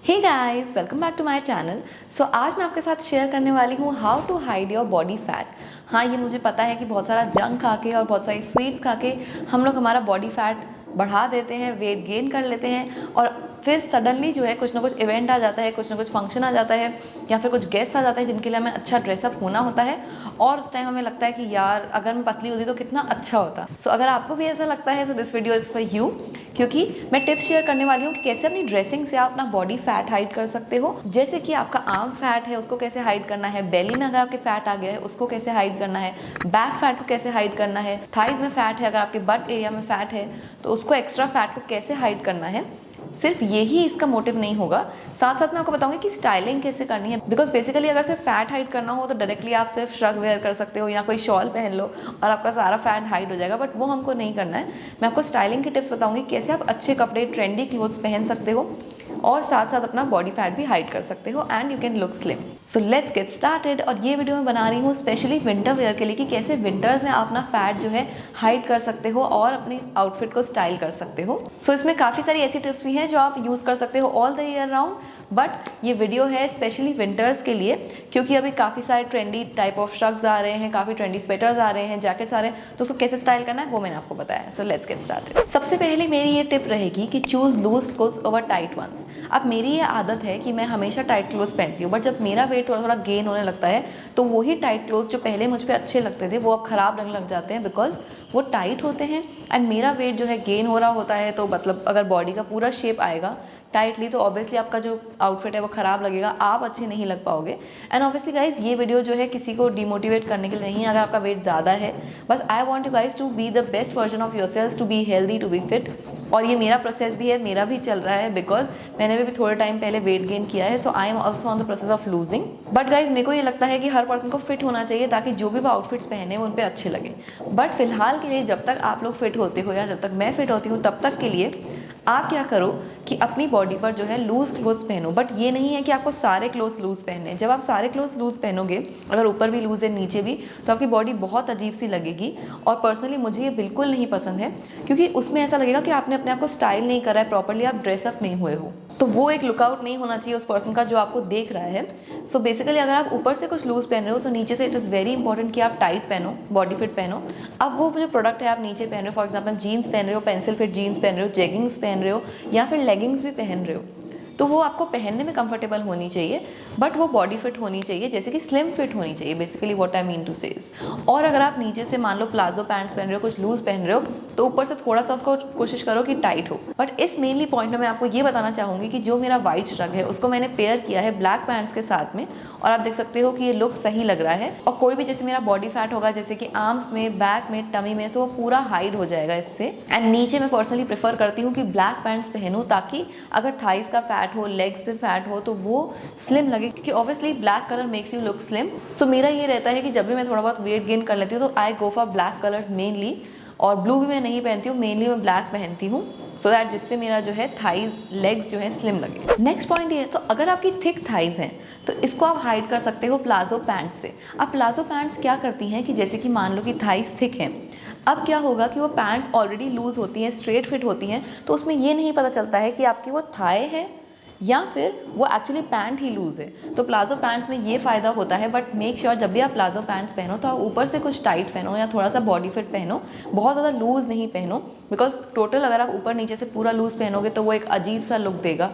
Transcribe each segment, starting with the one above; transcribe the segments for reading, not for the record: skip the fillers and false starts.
Hey guys, welcome back to my channel. So आज मैं आपके साथ शेयर करने वाली हूँ how to hide your body fat. हाँ, ये मुझे पता है कि बहुत सारा जंक खा के और बहुत सारी स्वीट्स खा के हम लोग हमारा बॉडी फैट बढ़ा देते हैं, वेट गेन कर लेते हैं और फिर सडनली जो है कुछ ना कुछ इवेंट आ जाता है, कुछ ना कुछ फंक्शन आ जाता है या फिर कुछ गेस्ट आ जाते हैं जिनके लिए हमें अच्छा ड्रेसअप होना होता है और उस टाइम हमें लगता है कि यार अगर मैं पतली होती तो कितना अच्छा होता। सो अगर आपको भी ऐसा लगता है so this video is for you, क्योंकि मैं टिप्स शेयर करने वाली हूँ कि कैसे अपनी ड्रेसिंग से आप अपना बॉडी फैट हाइड कर सकते हो। जैसे कि आपका आर्म फैट है उसको कैसे हाइड करना है, बेली में अगर आपके फैट आ गया है उसको कैसे हाइड करना है, बैक फैट को कैसे हाइड करना है, थाइज में फैट है, अगर आपके बट एरिया में फैट है तो उसको एक्स्ट्रा फैट को कैसे हाइड करना है। सिर्फ यही इसका मोटिव नहीं होगा, साथ साथ मैं आपको बताऊंगी कि स्टाइलिंग कैसे करनी है। बिकॉज बेसिकली अगर सिर्फ फैट हाइड करना हो तो डायरेक्टली आप सिर्फ श्रग वेयर कर सकते हो या कोई शॉल पहन लो और आपका सारा फैट हाइड हो जाएगा, बट वो हमको नहीं करना है। मैं आपको स्टाइलिंग की टिप्स बताऊंगी कैसे आप अच्छे कपड़े, ट्रेंडी क्लोथ्स पहन सकते हो और साथ साथ अपना बॉडी फैट भी हाइड कर सकते हो and you can look slim. So let's get started. और ये वीडियो मैं बना रही हूँ स्पेशली विंटर वेयर के लिए कि कैसे विंटर्स में आप अपना फैट जो है हाइड कर सकते हो और अपने आउटफिट को स्टाइल कर सकते हो। सो इसमें काफ़ी सारी ऐसी टिप्स भी हैं जो आप यूज़ कर सकते हो all the year round, but ये वीडियो है स्पेशली विंटर्स के लिए क्योंकि अभी काफ़ी सारे ट्रेंडी टाइप ऑफ श्रग्स आ रहे हैं, काफ़ी ट्रेंडी स्वेटर्स आ रहे हैं, जैकेट्स आ रहे हैं, तो उसको कैसे स्टाइल करना है वो मैंने आपको बताया। So let's get started. सबसे पहले मेरी ये टिप रहेगी कि choose loose clothes over tight ones. अब मेरी ये आदत है कि मैं हमेशा टाइट क्लोथ्स पहनती हूँ, बट जब मेरा वेट थोड़ा थोड़ा गेन होने लगता है तो वही टाइट क्लोथ्स जो पहले मुझ पर अच्छे लगते थे वो अब ख़राब लगने लग जाते हैं बिकॉज वो टाइट होते हैं एंड मेरा वेट जो है गेन हो रहा होता है। तो मतलब अगर बॉडी का पूरा शेप आएगा टाइटली तो ऑब्वियसली आपका जो आउटफिट है वो ख़राब लगेगा, आप अच्छे नहीं लग पाओगे। एंड ऑब्वियसली गाइज ये वीडियो जो है किसी को डिमोटिवेट करने के लिए नहीं है। अगर आपका वेट ज़्यादा है, बस I want you guys to be the best version of your selves, to be healthy, to be fit. और ये मेरा प्रोसेस भी है, मेरा भी चल रहा है बिकॉज मैंने भी थोड़े टाइम पहले वेट गेन किया है। So I am also on the process of losing. But guys मेरे को ये लगता है कि हर पर्सन को फिट होना चाहिए ताकि जो भी वो आउटफिट्स पहने वो उन पर अच्छे लगे। बट फिलहाल के लिए जब तक आप लोग फिट होते हो या जब तक मैं फिट होती हूँ तब तक के लिए आप क्या करो कि अपनी बॉडी पर जो है लूज क्लोथ्स पहनो। बट ये नहीं है कि आपको सारे क्लोथ्स लूज पहनने हैं। जब आप सारे क्लोथ्स लूज पहनोगे, अगर ऊपर भी लूज है नीचे भी, तो आपकी बॉडी बहुत अजीब सी लगेगी और पर्सनली मुझे ये बिल्कुल नहीं पसंद है क्योंकि उसमें ऐसा लगेगा कि आपने अपने आप को स्टाइल नहीं करा है प्रॉपर्ली, आप ड्रेसअप नहीं हुए हो। तो वो एक लुकआउट नहीं होना चाहिए उस पर्सन का जो आपको देख रहा है। सो बेसिकली अगर आप ऊपर से कुछ लूज पहन रहे हो तो नीचे से इट इज़ वेरी इंपॉर्टेंट कि आप टाइट पहनो, बॉडी फिट पहनो। अब वो जो प्रोडक्ट है आप नीचे पहन रहे हो, फॉर एग्जाम्पल जीन्स पहन रहे हो, पेंसिल फिट जीन्स पहन रहे हो, जेगिंग्स पहन रहे हो या फिर लेगिंग्स भी पहन रहे हो, तो वो आपको पहनने में कंफर्टेबल होनी चाहिए बट वो बॉडी फिट होनी चाहिए, जैसे कि स्लिम फिट होनी चाहिए basically what I mean to say. और अगर आप नीचे से मान लो प्लाजो पैंट्स पहन रहे हो, कुछ लूज पहन रहे हो, तो ऊपर से थोड़ा सा उसको कोशिश करो कि टाइट हो। बट इस मेनली पॉइंट में मैं आपको ये बताना चाहूँगी कि जो मेरा वाइट श्रग है उसको मैंने पेयर किया है ब्लैक पैंट्स के साथ में और आप देख सकते हो कि ये लुक सही लग रहा है। और कोई भी जैसे मेरा बॉडी फैट होगा जैसे कि आर्म्स में, बैक में, टमी में, सो वो पूरा हाइड हो जाएगा इससे। एंड नीचे मैं पर्सनली प्रेफर करती हूँ कि ब्लैक पैंट्स पहनूँ ताकि अगर थाइस का फैट हो, लेग्स पे फैट हो तो वो स्लिम लगे क्योंकि obviously black colour makes you look slim. So मेरा ये रहता है कि जब भी मैं थोड़ा बहुत वेट गेन कर लेती हूँ तो I go for black colours mainly, और ब्लू भी मैं नहीं पहनती हूँ, मेनली मैं ब्लैक पहनती हूँ सो दैट जिससे मेरा जो है थाइज, लेग्स जो है स्लिम लगे। नेक्स्ट पॉइंट ये है, तो अगर आपकी थिक थाइज हैं तो इसको आप हाइड कर सकते हो प्लाजो पैंट्स से। अब प्लाजो पैंट्स क्या करती हैं कि जैसे कि मान लो कि थाइज थिक हैं, अब क्या होगा कि वो पैंट्स ऑलरेडी लूज होती हैं, स्ट्रेट फिट होती हैं, तो उसमें ये नहीं पता चलता है कि आपकी वो थाई है या फिर वो एक्चुअली पैंट ही लूज़ है। तो प्लाजो पैंट्स में ये फ़ायदा होता है, बट मेक श्योर जब भी आप प्लाजो पैंट्स पहनो तो आप ऊपर से कुछ टाइट पहनो या थोड़ा सा बॉडी फिट पहनो, बहुत ज़्यादा लूज़ नहीं पहनो बिकॉज टोटल अगर आप ऊपर नीचे से पूरा लूज़ पहनोगे तो वो एक अजीब सा लुक देगा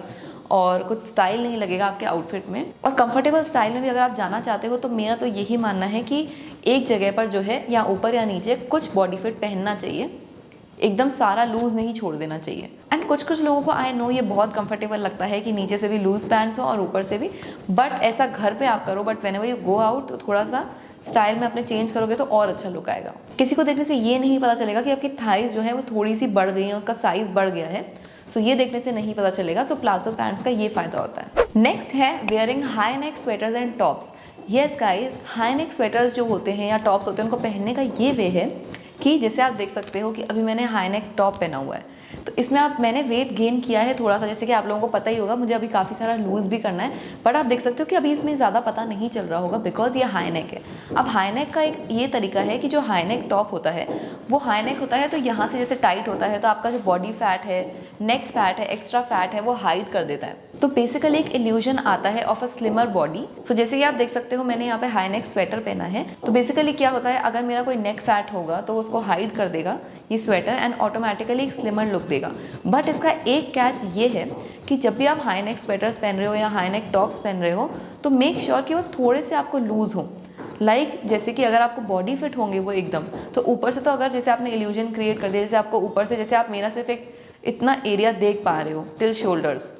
और कुछ स्टाइल नहीं लगेगा आपके आउटफिट में। और कंफर्टेबल स्टाइल में भी अगर आप जाना चाहते हो तो मेरा तो यही मानना है कि एक जगह पर जो है या ऊपर या नीचे कुछ बॉडी फिट पहनना चाहिए, एकदम सारा लूज़ नहीं छोड़ देना चाहिए। एंड कुछ कुछ लोगों को आई नो ये बहुत कंफर्टेबल लगता है कि नीचे से भी लूज़ पैंट्स हो और ऊपर से भी, बट ऐसा घर पे आप करो। But whenever you go out तो थोड़ा सा स्टाइल में अपने चेंज करोगे तो और अच्छा लुक आएगा। किसी को देखने से ये नहीं पता चलेगा कि आपकी थाइज जो है वो थोड़ी सी बढ़ गई है, उसका साइज़ बढ़ गया है, सो ये देखने से नहीं पता चलेगा। सो प्लाजो पैंट्स का ये फ़ायदा होता है। नेक्स्ट है wearing high neck sweaters and tops. Yes guys, high neck sweaters जो होते हैं या टॉप्स होते हैं उनको पहनने का ये वे है कि जैसे आप देख सकते हो कि अभी मैंने हाई नेक टॉप पहना हुआ है, तो इसमें मैंने वेट गेन किया है थोड़ा सा, जैसे कि आप लोगों को पता ही होगा मुझे अभी काफ़ी सारा लूज़ भी करना है, बट आप देख सकते हो कि अभी इसमें ज़्यादा पता नहीं चल रहा होगा बिकॉज ये हाई नेक है। अब हाई नेक का एक ये तरीका है कि जो हाई नेक टॉप होता है वो हाई नेक होता है, तो यहाँ से जैसे टाइट होता है तो आपका जो बॉडी फैट है, नेक फैट है, एक्स्ट्रा फैट है, वो हाइड कर देता है। तो बेसिकली एक इल्यूजन आता है ऑफ अ स्लिमर बॉडी। सो जैसे कि आप देख सकते हो मैंने यहाँ पे हाई नेक स्वेटर पहना है, तो बेसिकली क्या होता है अगर मेरा कोई नेक फैट होगा तो उसको हाइड कर देगा ये स्वेटर एंड ऑटोमेटिकली एक स्लिमर लुक देगा। बट इसका एक कैच ये है कि जब भी आप हाई नेक स्वेटर्स पहन रहे हो या हाई नेक टॉप्स पहन रहे हो तो मेक श्योर कि वो थोड़े से आपको लूज़ हो। जैसे कि अगर आपको बॉडी फिट होंगे वो एकदम, तो ऊपर से तो अगर जैसे आपने इल्यूजन क्रिएट कर दिया, जैसे आपको ऊपर से जैसे आप मेरा सिर्फ एक इतना एरिया देख पा रहे हो टिल शोल्डर्स,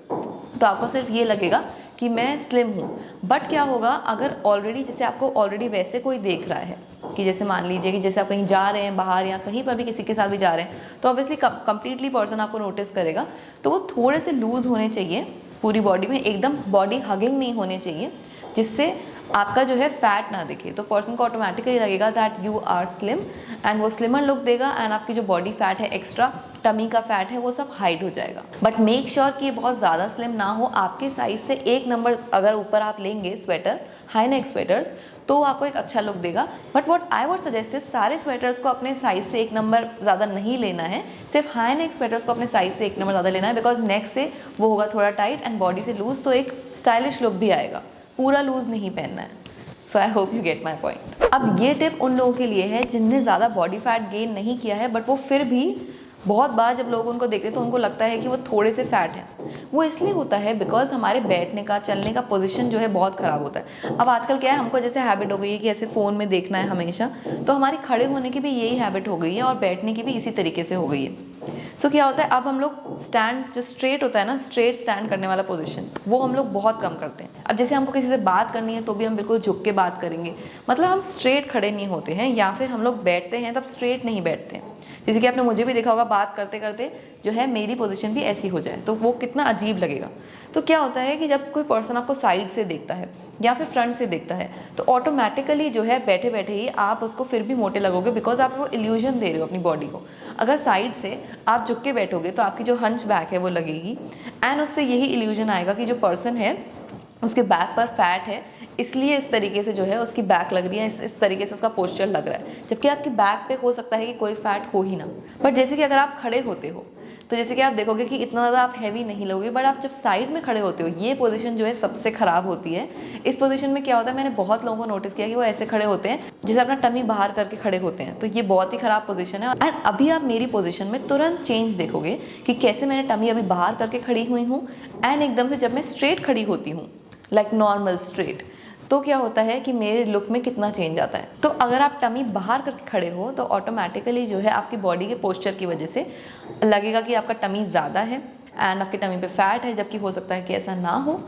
तो आपको सिर्फ ये लगेगा कि मैं स्लिम हूँ। बट क्या होगा अगर ऑलरेडी जैसे आपको ऑलरेडी वैसे कोई देख रहा है कि जैसे मान लीजिए कि जैसे आप कहीं जा रहे हैं बाहर या कहीं पर भी किसी के साथ भी जा रहे हैं, तो ऑब्वियसली कंप्लीटली पर्सन आपको नोटिस करेगा, तो वो थोड़े से लूज़ होने चाहिए पूरी बॉडी में, एकदम बॉडी हगिंग नहीं होने चाहिए जिससे आपका जो है फैट ना दिखे। तो पर्सन को ऑटोमेटिकली लगेगा that you are slim and वो स्लिमर लुक देगा एंड आपकी जो बॉडी फैट है, एक्स्ट्रा टमी का फैट है, वो सब हाइड हो जाएगा। बट मेक श्योर कि ये बहुत ज़्यादा स्लिम ना हो, आपके साइज से एक नंबर अगर ऊपर आप लेंगे स्वेटर, हाई नेक स्वेटर्स, तो आपको एक अच्छा लुक देगा। But what I would suggest सारे स्वेटर्स को अपने साइज से एक नंबर ज़्यादा नहीं लेना है, सिर्फ हाई नेक स्वेटर्स को अपने साइज से एक नंबर ज़्यादा लेना है, बिकॉज नेक से वो होगा थोड़ा टाइट एंड बॉडी से लूज, तो एक स्टाइलिश लुक भी आएगा, पूरा लूज नहीं पहनना है। So I hope you get my point. अब ये टिप उन लोगों के लिए है जिनने ज़्यादा बॉडी फैट गेन नहीं किया है, बट वो फिर भी बहुत बार जब लोग उनको देखते हैं तो उनको लगता है कि वो थोड़े से फैट हैं। वो इसलिए होता है बिकॉज हमारे बैठने का, चलने का पोजीशन जो है बहुत ख़राब होता है। अब आजकल क्या है, हमको जैसे हैबिट हो गई है कि ऐसे फ़ोन में देखना है हमेशा, तो हमारी खड़े होने की भी यही हैबिट हो गई है और बैठने की भी इसी तरीके से हो गई है। सो क्या होता है, अब हम लोग स्टैंड जो स्ट्रेट होता है ना, स्ट्रेट स्टैंड करने वाला पोजीशन, वो हम लोग बहुत कम करते हैं। अब जैसे हमको किसी से बात करनी है तो भी हम बिल्कुल झुक के बात करेंगे, मतलब हम स्ट्रेट खड़े नहीं होते हैं, या फिर हम लोग बैठते हैं तब स्ट्रेट नहीं बैठते हैं। जैसे कि आपने मुझे भी देखा होगा बात करते करते जो है मेरी पोजीशन भी ऐसी हो जाए तो वो कितना अजीब लगेगा। तो क्या होता है कि जब कोई पर्सन आपको साइड से देखता है या फिर फ्रंट से देखता है तो ऑटोमेटिकली जो है बैठे बैठे ही आप उसको फिर भी मोटे लगोगे, बिकॉज आप वो इल्यूजन दे रहे हो अपनी बॉडी को। अगर साइड से आप झुक के बैठोगे तो आपकी जो हंच बैक है वो लगेगी एंड उससे यही इल्यूजन आएगा कि जो पर्सन है उसके बैक पर फैट है, इसलिए इस तरीके से जो है उसकी बैक लग रही है, इस तरीके से उसका पोस्चर लग रहा है, जबकि आपकी बैक पे हो सकता है कि कोई फैट हो ही ना। बट जैसे कि अगर आप खड़े होते हो तो जैसे कि आप देखोगे कि इतना ज़्यादा आप हैवी नहीं लोगे, बट आप जब साइड में खड़े होते हो ये पोजीशन जो है सबसे ख़राब होती है। इस पोजीशन में क्या होता है, मैंने बहुत लोगों को नोटिस किया कि वो ऐसे खड़े होते हैं जैसे अपना टमी बाहर करके खड़े होते हैं, तो ये बहुत ही ख़राब पोजीशन है। एंड अभी आप मेरी पोजीशन में तुरंत चेंज देखोगे कि कैसे मैंने टमी अभी बाहर करके खड़ी हुई हूँ एंड एकदम से जब मैं स्ट्रेट खड़ी होती हूँ लाइक नॉर्मल स्ट्रेट, तो क्या होता है कि मेरे लुक में कितना चेंज आता है। तो अगर आप टमी बाहर करके खड़े हो तो ऑटोमेटिकली जो है आपकी बॉडी के पोस्चर की वजह से लगेगा कि आपका टमी ज़्यादा है एंड आपके टमी पे फैट है, जबकि हो सकता है कि ऐसा ना हो।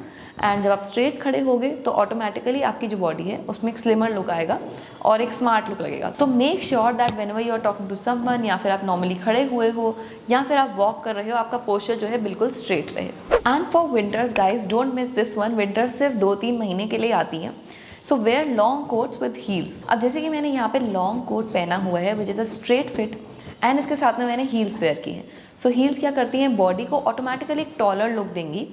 एंड जब आप स्ट्रेट खड़े होगे तो ऑटोमेटिकली आपकी जो बॉडी है उसमें एक स्लिमर लुक आएगा और एक स्मार्ट लुक लगेगा। तो make sure that whenever you are talking to someone, या फिर आप नॉर्मली खड़े हुए हो या फिर आप वॉक कर रहे हो, आपका पोस्चर जो है बिल्कुल स्ट्रेट रहे। And for winters guys, don't miss this one, winter सिर्फ 2-3 महीने के लिए आती हैं। So wear long coats with heels. अब जैसे कि मैंने यहाँ पे लॉन्ग कोट पहना हुआ है which is a straight fit and इसके साथ में मैंने हील्स वेयर की हैं। सो हील्स क्या करती हैं, बॉडी को ऑटोमेटिकली एक टॉलर लुक देंगी,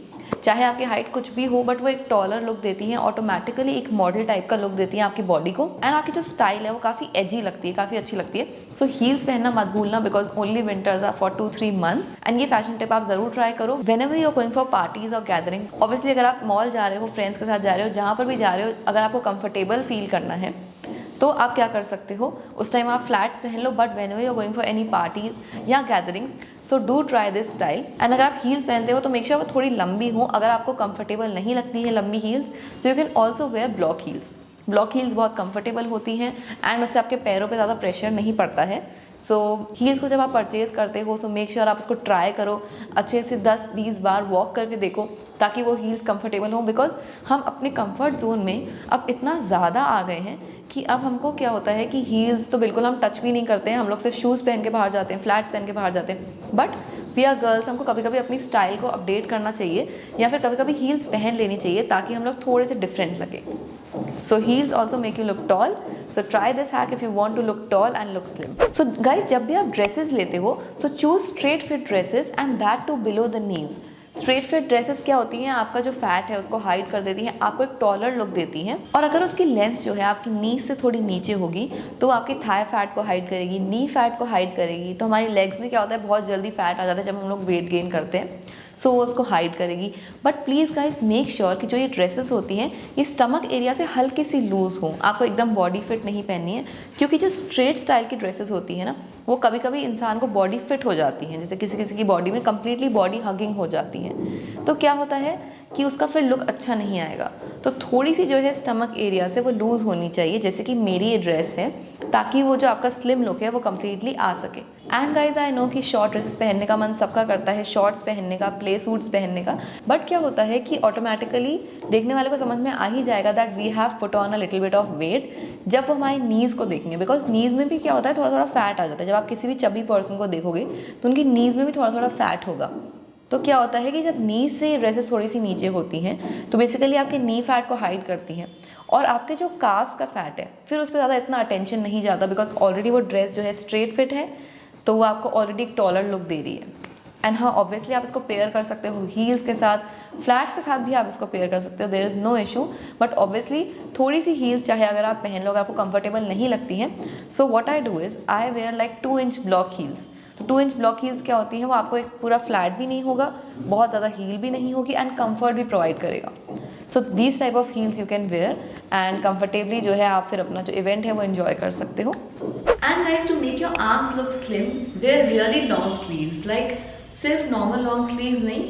चाहे आपकी हाइट कुछ भी हो, बट वो एक टॉलर लुक देती हैं, ऑटोमेटिकली एक मॉडल टाइप का लुक देती हैं आपकी बॉडी को। एंड आपकी जो स्टाइल है वो काफ़ी एजी लगती है, काफ़ी अच्छी लगती है। सो हील्स पहनना मत भूलना, because only winters are for 2-3 months. And ये फैशन टिप आप जरूर ट्राई करो whenever you are going for parties और गैदरिंग्स। ऑब्वियसली अगर आप मॉल जा रहे हो, फ्रेंड्स के साथ जा रहे हो, जहाँ पर भी जा रहे हो, अगर आपको कंफर्टेबल फील करना है तो आप क्या कर सकते हो, उस टाइम आप फ्लैट्स पहन लो, but whenever you are going for any parties या gatherings, so do try this style. And अगर आप हील्स पहनते हो तो मेक श्योर वो थोड़ी लंबी हो। अगर आपको कंफर्टेबल नहीं लगती है लंबी heels, so you can also wear block heels. Block heels बहुत कंफर्टेबल होती हैं एंड उससे आपके पैरों पे ज़्यादा प्रेशर नहीं पड़ता है। सो हील्स को जब आप परचेज करते हो सो मेक श्योर आप उसको ट्राई करो, अच्छे से 10-20 बार वॉक करके देखो ताकि वो हील्स कंफर्टेबल हो। बिकॉज हम अपने कंफर्ट जोन में अब इतना ज़्यादा आ गए हैं कि अब हमको क्या होता है कि हील्स तो बिल्कुल हम टच भी नहीं करते हैं, हम लोग सिर्फ शूज़ पहन के बाहर जाते हैं, फ्लैट्स पहन के बाहर जाते हैं, बट वी आर गर्ल्स, हमको कभी कभी अपनी स्टाइल को अपडेट करना चाहिए या फिर कभी कभी हील्स पहन लेनी चाहिए ताकि हम लोग थोड़े से डिफरेंट लगे। So heels also make you look tall. So try this hack if you want to look tall and look slim. So guys, जब भी आप ड्रेसेस लेते हो, so choose straight fit dresses and that too below the knees. Straight fit dresses क्या होती हैं, आपका जो फैट है उसको हाइड कर देती हैं, आपको एक टॉलर लुक देती हैं। और अगर उसकी लेंथ जो है आपकी नी से थोड़ी नीचे होगी तो आपकी थाई फैट को हाइड करेगी, नी फैट को हाइड करेगी। तो हमारी लेग्स में क्या होता है, बहुत जल्दी फैट आ जाता है जब हम लोग वेट गेन करते हैं, सो वो उसको हाइड करेगी। But please guys make sure कि जो ये ड्रेसेस होती हैं ये स्टमक एरिया से हल्की सी लूज़ हो, आपको एकदम बॉडी फिट नहीं पहननी है। क्योंकि जो स्ट्रेट स्टाइल की ड्रेसेस होती है ना, वो कभी कभी इंसान को बॉडी फिट हो जाती हैं, जैसे किसी किसी की बॉडी में कम्प्लीटली बॉडी हगिंग हो जाती है, तो क्या होता है कि उसका फिर लुक अच्छा नहीं आएगा। तो थोड़ी सी जो है स्टमक एरिया से वो लूज़ होनी चाहिए, जैसे कि मेरी ये ड्रेस है, ताकि वो जो आपका स्लिम लुक है वो कम्प्लीटली आ सके। एंड गाइज आई नो कि शॉर्ट ड्रेसेस पहनने का मन सबका करता है, शॉर्ट्स पहनने का, प्ले सूट्स पहनने का, बट क्या होता है कि ऑटोमेटिकली देखने वाले को समझ में आ ही जाएगा that we have put on a little bit of weight जब वो हमारी नीज़ को देखेंगे। बिकॉज नीज़ में भी क्या होता है, थोड़ा थोड़ा फैट आ जाता है। जब आप किसी भी चबी पर्सन को देखोगे तो उनकी नीज़ में भी थोड़ा थोड़ा फैट होगा। तो क्या होता है कि जब नी से ड्रेसेस थोड़ी सी नीचे होती हैं तो बेसिकली आपके नी फैट को हाइड करती हैं और आपके जो काफ्स का फैट है फिर उस पर ज़्यादा इतना अटेंशन नहीं जाता, बिकॉज ऑलरेडी वो ड्रेस जो है स्ट्रेट फिट है तो वो आपको ऑलरेडी एक टॉलर लुक दे रही है। एंड हाँ, ऑब्वियसली आप इसको पेयर कर सकते हो हील्स के साथ, फ्लैट्स के साथ भी आप इसको पेयर कर सकते हो, there is no issue. But obviously थोड़ी सी हील्स चाहे अगर आप पहन लो, अगर आपको कंफर्टेबल नहीं लगती हैं, so what I do is I wear like 2 inch block heels. तो 2 इंच ब्लॉक हील्स क्या होती हैं, वो आपको एक पूरा फ्लैट भी नहीं होगा, बहुत ज़्यादा हील भी नहीं होगी एंड कम्फर्ट भी प्रोवाइड करेगा। So these type of heels you can wear and comfortably जो है आप फिर अपना जो इवेंट है वो एंजॉय कर सकते हो। And guys to make your arms look slim wear really long sleeves, like सिर्फ नॉर्मल लॉन्ग स्लीव्स नहीं,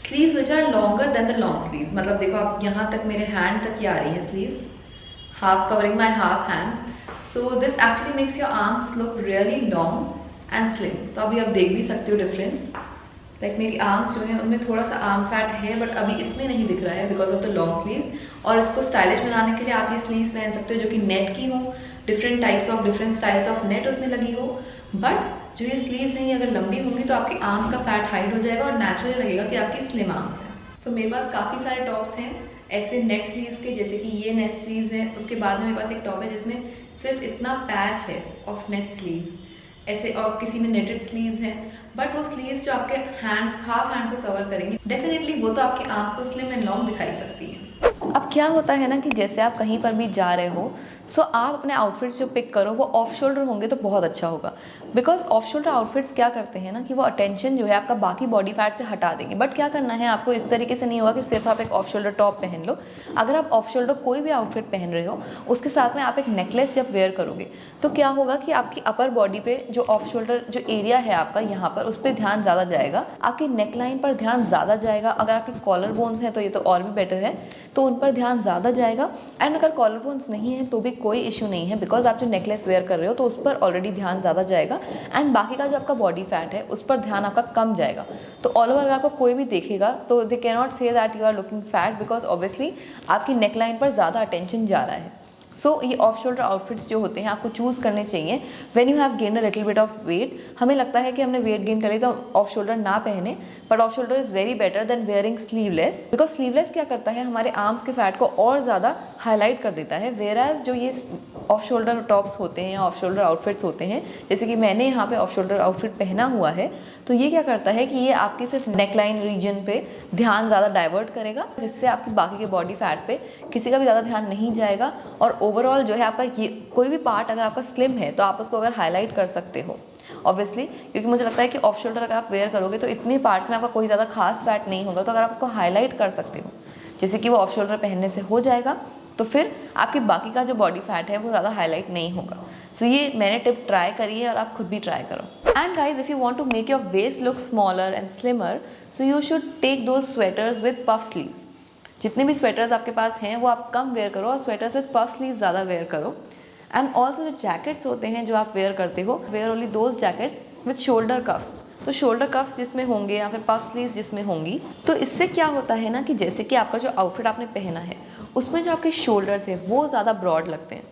sleeves which are longer than the long sleeves. मतलब देखो आप यहाँ तक मेरे हैंड तक ही आ रही है sleeves, half covering my half hands. So this actually makes your arms look really long and slim. तो अभी आप देख भी सकते हो डिफरेंस, लाइक मेरी आर्म्स जो है उनमें थोड़ा सा आर्म फैट है बट अभी इसमें नहीं दिख रहा है because of the long sleeves. और इसको स्टाइलिश बनाने के लिए आप ये स्लीव्स पहन सकते हो जो कि नेट की हो, different types of different styles of net उसमें लगी हो। बट जो ये स्लीव्स हैं अगर लंबी होंगी तो आपके आर्म्स का फैट हाइड हो जाएगा और नेचुरली लगेगा कि आपकी स्लिम आर्म्स हैं। सो मेरे पास काफ़ी सारे टॉप्स हैं ऐसे नेट स्लीव्स के, जैसे कि ये नेट स्लीव्स हैं। उसके बाद में मेरे पास एक टॉप है जिसमें सिर्फ इतना पैच है ऑफ नेट स्लीव्स ऐसे, और किसी में नेटेड स्लीव्स हैं। बट वो स्लीव्स जो आपके हैंड्स, हाफ हैंड्स को कवर करेंगी, डेफिनेटली वो तो आपके आर्म्स को स्लिम एंड लॉन्ग दिखाई सकती हैं। अब क्या होता है ना कि जैसे आप कहीं पर भी जा रहे हो, सो आप अपने आउटफिट्स जो पिक करो वो ऑफ शोल्डर होंगे तो बहुत अच्छा होगा। बिकॉज ऑफ शोल्डर आउटफिट्स क्या करते हैं ना कि वो अटेंशन जो है आपका बाकी बॉडी फैट से हटा देंगे। बट क्या करना है आपको, इस तरीके से नहीं होगा कि सिर्फ आप एक ऑफ शोल्डर टॉप पहन लो। अगर आप ऑफ शोल्डर कोई भी आउटफिट पहन रहे हो उसके साथ में आप एक नेकलेस जब वेयर करोगे तो क्या होगा कि आपकी अपर बॉडी पे जो ऑफ शोल्डर जो एरिया है आपका यहाँ पर, उस पर ध्यान ज़्यादा जाएगा, आपकी नेकलाइन पर ध्यान ज़्यादा जाएगा। अगर आपके कॉलर बोन्स हैं तो ये तो और भी बेटर है, तो उन पर ध्यान ज़्यादा जाएगा। एंड अगर कॉलर बोन्स नहीं है तो भी कोई इशू नहीं है, बिकॉज आप जो नेकलेस वेयर कर रहे हो तो उस पर ऑलरेडी ध्यान ज़्यादा जाएगा एंड बाकी का जो आपका बॉडी फैट है उस पर ध्यान आपका कम जाएगा। तो ऑल ओवर अगर आपको कोई भी देखेगा तो they can not say that you are looking fat, because obviously आपकी नेकलाइन पर ज़्यादा अटेंशन जा रहा है। सो ये ऑफ शोल्डर आउटफिट्स जो होते हैं आपको चूज़ करने चाहिए when you have gain a little bit of weight. हमें लगता है कि हमने वेट गेन कर लिया तो ऑफ शोल्डर ना पहने, but off shoulder is very better than wearing sleeveless, because sleeveless क्या करता है हमारे आर्म्स के फैट को और ज़्यादा हाईलाइट कर देता है। वेयर एज जो ये ऑफ शोल्डर टॉप्स होते हैं या ऑफ शोल्डर आउटफिट्स होते हैं, जैसे कि मैंने यहाँ पे ऑफ शोल्डर आउटफिट पहना हुआ है, तो ये क्या करता है कि ये आपकी सिर्फ नेकलाइन रीजन पे ध्यान ज़्यादा डाइवर्ट करेगा, जिससे आपकी बाकी के बॉडी फैट पे किसी का भी ज़्यादा ध्यान नहीं जाएगा। और ओवरऑल जो है आपका ये कोई भी पार्ट अगर आपका स्लिम है तो आप उसको अगर हाईलाइट कर सकते हो ऑब्वियसली, क्योंकि मुझे लगता है कि ऑफ शोल्डर अगर आप वेयर करोगे तो इतने पार्ट में आपका कोई ज़्यादा खास फैट नहीं होगा। तो अगर आप उसको हाईलाइट कर सकते हो जैसे कि वो ऑफ शोल्डर पहनने से हो जाएगा, तो फिर आपकी बाकी का जो बॉडी फैट है वो ज़्यादा हाईलाइट नहीं होगा। सो ये मैंने टिप ट्राई करी है और आप खुद भी ट्राई करो। And guys if you want to make your waist look smaller and slimmer, so you should take those sweaters with puff sleeves. जितने भी स्वेटर्स आपके पास हैं वो आप कम वेयर करो और स्वेटर्स विद पफ स्लीव्स ज़्यादा वेयर करो। एंड ऑल्सो जो जैकेट्स होते हैं जो आप वेयर करते हो, wear only those jackets with shoulder cuffs. तो शोल्डर कफ्स जिसमें होंगे या फिर पफ स्लीव्स जिसमें होंगी, तो इससे क्या होता है ना कि जैसे कि आपका जो आउटफिट आपने पहना है उसमें जो आपके शोल्डर्स हैं वो ज़्यादा ब्रॉड लगते हैं।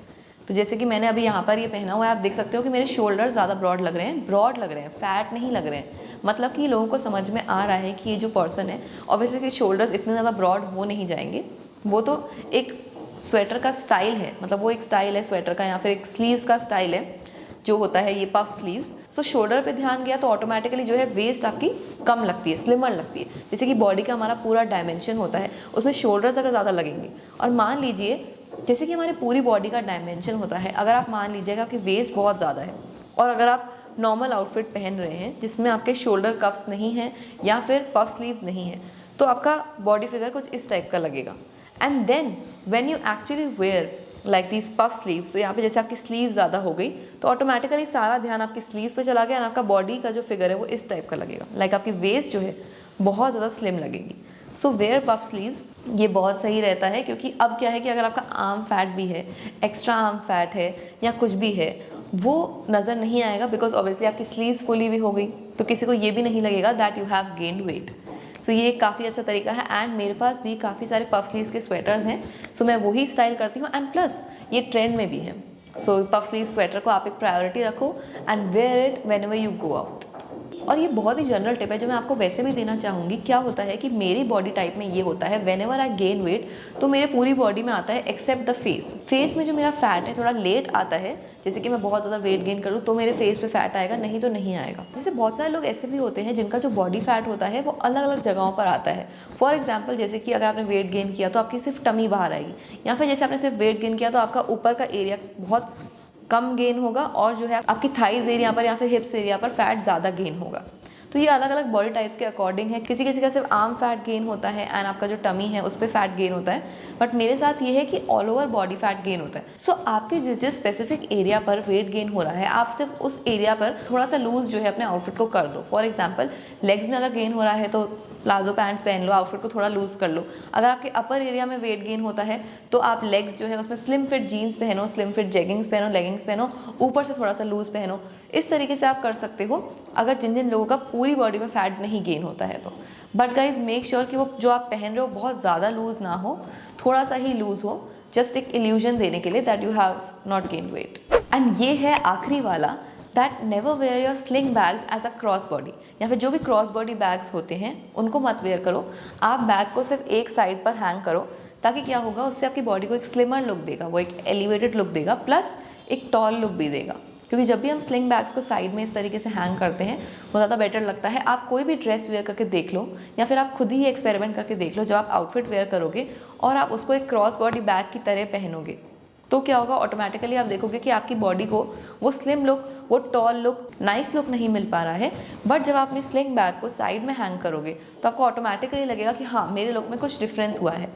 तो जैसे कि मैंने अभी यहाँ पर ये पहना हुआ है, आप देख सकते हो कि मेरे शोल्डर ज़्यादा ब्रॉड लग रहे हैं, फैट नहीं लग रहे हैं। मतलब कि लोगों को समझ में आ रहा है कि ये जो पर्सन है, ऑब्वियसली इसके शोल्डर्स इतने ज़्यादा ब्रॉड हो नहीं जाएंगे, वो तो एक स्वेटर का स्टाइल है, मतलब वो एक स्टाइल है स्वेटर का, या फिर एक स्लीव्स का स्टाइल है जो होता है ये पफ स्लीव्स। सो शोल्डर पे ध्यान गया तो ऑटोमेटिकली जो है वेस्ट आपकी कम लगती है, स्लिमर लगती है। जैसे कि बॉडी का हमारा पूरा डायमेंशन होता है, उसमें शोल्डर्स अगर ज़्यादा लगेंगे, और मान लीजिए जैसे कि हमारे पूरी बॉडी का डायमेंशन होता है, अगर आप मान लीजिएगा आपकी वेस्ट बहुत ज़्यादा है और अगर आप नॉर्मल आउटफिट पहन रहे हैं जिसमें आपके शोल्डर कफ्स नहीं हैं या फिर पफ स्लीव्स नहीं है, तो आपका बॉडी फिगर कुछ इस टाइप का लगेगा। And then when you actually wear like these puff sleeves, तो यहाँ पे जैसे आपकी स्लीव ज़्यादा हो गई तो ऑटोमेटिकली सारा ध्यान आपकी स्लीव्स पे चला गया और आपका बॉडी का जो फिगर है वो इस टाइप का लगेगा, लाइक आपकी वेस्ट जो है बहुत ज़्यादा स्लिम लगेगी। सो वेयर पफ स्लीव्स, ये बहुत सही रहता है, क्योंकि अब क्या है कि अगर आपका आर्म फैट भी है, एक्स्ट्रा आर्म फैट है या कुछ भी है, वो नज़र नहीं आएगा, बिकॉज ऑब्वियसली आपकी स्लीव्स फुली भी हो गई, तो किसी को ये भी नहीं लगेगा that you have gained weight. So ये काफ़ी अच्छा तरीका है। एंड मेरे पास भी काफ़ी सारे पफ स्लीव्स के स्वेटर्स हैं, सो मैं वही स्टाइल करती हूँ, एंड प्लस ये ट्रेंड में भी है। सो पफ स्लीव स्वेटर को आप एक प्रायोरिटी रखो and wear it whenever you go out. और ये बहुत ही जनरल टिप है जो मैं आपको वैसे भी देना चाहूँगी। क्या होता है कि मेरी बॉडी टाइप में ये होता है, when ever I gain weight तो मेरे पूरी बॉडी में आता है एक्सेप्ट द फेस। फेस में जो मेरा फैट है थोड़ा लेट आता है, जैसे कि मैं बहुत ज़्यादा वेट गेन करूँ तो मेरे फेस पे फैट आएगा, नहीं तो नहीं आएगा। जैसे बहुत सारे लोग ऐसे भी होते हैं जिनका जो बॉडी फैट होता है वो अलग अलग जगहों पर आता है। फॉर एग्जाम्पल जैसे कि अगर आपने वेट गेन किया तो आपकी सिर्फ टमी बाहर आएगी, या फिर जैसे आपने सिर्फ वेट गेन किया तो आपका ऊपर का एरिया बहुत कम गेन होगा और जो है आपकी थाइज एरिया पर या फिर हिप्स एरिया पर फैट ज़्यादा गेन होगा। तो ये अलग अलग बॉडी टाइप्स के अकॉर्डिंग है। किसी किसी का सिर्फ आर्म फैट गेन होता है एंड आपका जो टमी है उस पर फैट गेन होता है, बट मेरे साथ ये है कि all over body fat gain होता है। सो आपके जिस जिस स्पेसिफिक एरिया पर वेट गेन हो रहा है, आप सिर्फ उस एरिया पर थोड़ा सा लूज जो है अपने आउटफिट को कर दो। फॉर एग्जाम्पल लेग्स में अगर गेन हो रहा है तो प्लाजो पैंट्स पहन लो, आउटफिट को थोड़ा लूज कर लो। अगर आपके अपर एरिया में वेट गेन होता है तो आप लेग्स जो है उसमें स्लिम फिट जीन्स पहनो, स्लिम फिट जेगिंग्स पहनो, लेगिंग्स पहनो, ऊपर से थोड़ा सा लूज पहनो। इस तरीके से आप कर सकते हो अगर जिन जिन लोगों का पूरी बॉडी में फैट नहीं गेन होता है तो। बट गाइज मेक श्योर कि वो जो आप पहन रहे हो बहुत ज़्यादा लूज ना हो, थोड़ा सा ही लूज हो, जस्ट एक इल्यूजन देने के लिए that you have not gain weight. And ये है आखिरी वाला, that never wear your sling bags as a cross body, या फिर जो भी क्रॉस बॉडी बैग्स होते हैं उनको मत वेयर करो। आप बैग को सिर्फ एक साइड पर हैंग करो, ताकि क्या होगा उससे आपकी बॉडी को एक स्लिमर लुक देगा, वो एक एलिवेटेड लुक देगा, प्लस एक टॉल लुक भी देगा। क्योंकि जब भी हम स्लिंग बैग्स को साइड में इस तरीके से हैंग करते हैं वो ज़्यादा बेटर लगता है। आप कोई भी ड्रेस वेयर करके देख लो या फिर आप खुद ही एक्सपेरिमेंट करके देख लो, जब आप आउटफिट वेयर करोगे और आप उसको एक क्रॉस बॉडी बैग की तरह पहनोगे तो क्या होगा, ऑटोमेटिकली आप देखोगे कि आपकी बॉडी को वो स्लिम लुक, वो टॉल लुक, नाइस लुक नहीं मिल पा रहा है। बट जब आप अपनी स्लिंग बैग को साइड में हैंग करोगे तो आपको ऑटोमेटिकली लगेगा कि हाँ मेरे लुक में कुछ डिफरेंस हुआ है,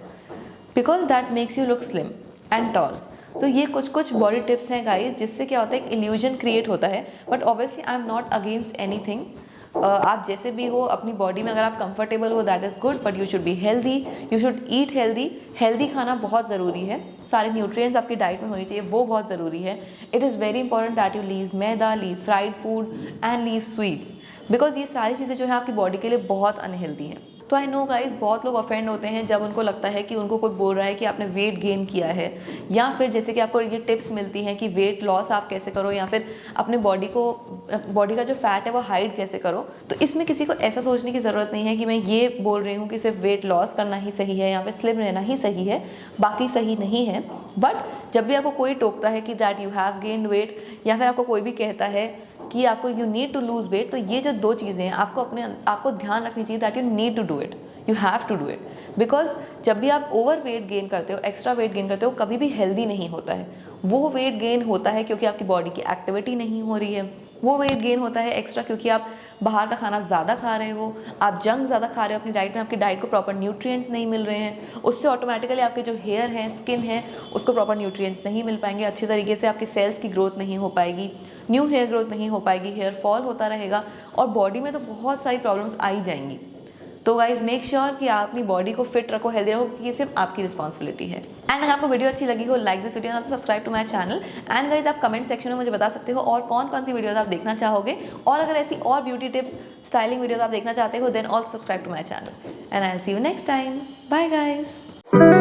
because that makes you look slim and tall. तो ये कुछ कुछ बॉडी टिप्स हैं गाइज, जिससे क्या होता है एक इल्यूजन क्रिएट होता है। But obviously I am not against anything. आप जैसे भी हो अपनी बॉडी में अगर आप कंफर्टेबल हो that is good, but you should be healthy, you should eat healthy. Healthy खाना बहुत ज़रूरी है, सारे न्यूट्रिएंट्स आपकी डाइट में होनी चाहिए, वो बहुत ज़रूरी है। It is very important that you leave maida, leave fried food and leave sweets, because ये सारी चीज़ें जो है आपकी बॉडी के लिए बहुत अनहेल्दी हैं। तो आई नो गाइज बहुत लोग ऑफेंड होते हैं जब उनको लगता है कि उनको कोई बोल रहा है कि आपने वेट गेन किया है, या फिर जैसे कि आपको ये टिप्स मिलती हैं कि वेट लॉस आप कैसे करो, या फिर अपने बॉडी का जो फैट है वो हाइड कैसे करो। तो इसमें किसी को ऐसा सोचने की ज़रूरत नहीं है कि मैं ये बोल रही हूँ कि सिर्फ वेट लॉस करना ही सही है या फिर स्लिम रहना ही सही है, बाकी सही नहीं है। बट जब भी आपको कोई टोकता है कि that you have gained weight, या फिर आपको कोई भी कहता है कि आपको you need to lose weight, तो ये जो दो चीज़ें हैं आपको ध्यान रखनी चाहिए that you need to do it, you have to do it. Because जब भी आप ओवर वेट गेन करते हो, एक्स्ट्रा वेट गेन करते हो, कभी भी हेल्दी नहीं होता है। वो वेट गेन होता है क्योंकि आपकी बॉडी की एक्टिविटी नहीं हो रही है, वो वेट गेन होता है एक्स्ट्रा क्योंकि आप बाहर का खाना ज़्यादा खा रहे हो, आप जंक ज़्यादा खा रहे हो अपनी डाइट में, आपकी डाइट को प्रॉपर न्यूट्रिएंट्स नहीं मिल रहे हैं, उससे ऑटोमेटिकली आपके जो हेयर हैं, स्किन है, उसको प्रॉपर न्यूट्रिएंट्स नहीं मिल पाएंगे अच्छे तरीके से, आपकी सेल्स की ग्रोथ नहीं हो पाएगी, न्यू हेयर ग्रोथ नहीं हो पाएगी, हेयर फॉल होता रहेगा और बॉडी में तो बहुत सारी प्रॉब्लम्स आ ही जाएंगी। तो गाइज मेक श्योर कि आप अपनी बॉडी को फिट रखो, हेल्दी रखो, क्योंकि ये सिर्फ आपकी रिस्पॉन्सिबिलिटी है। एंड अगर आपको वीडियो अच्छी लगी हो, like this video, subscribe to my channel. And guys आप कमेंट सेक्शन में मुझे बता सकते हो और कौन कौन सी वीडियोस आप देखना चाहोगे, और अगर ऐसी और ब्यूटी टिप्स, स्टाइलिंग वीडियोस आप देखना चाहते हो, then also subscribe to my channel. And I will see you next time. Bye guys.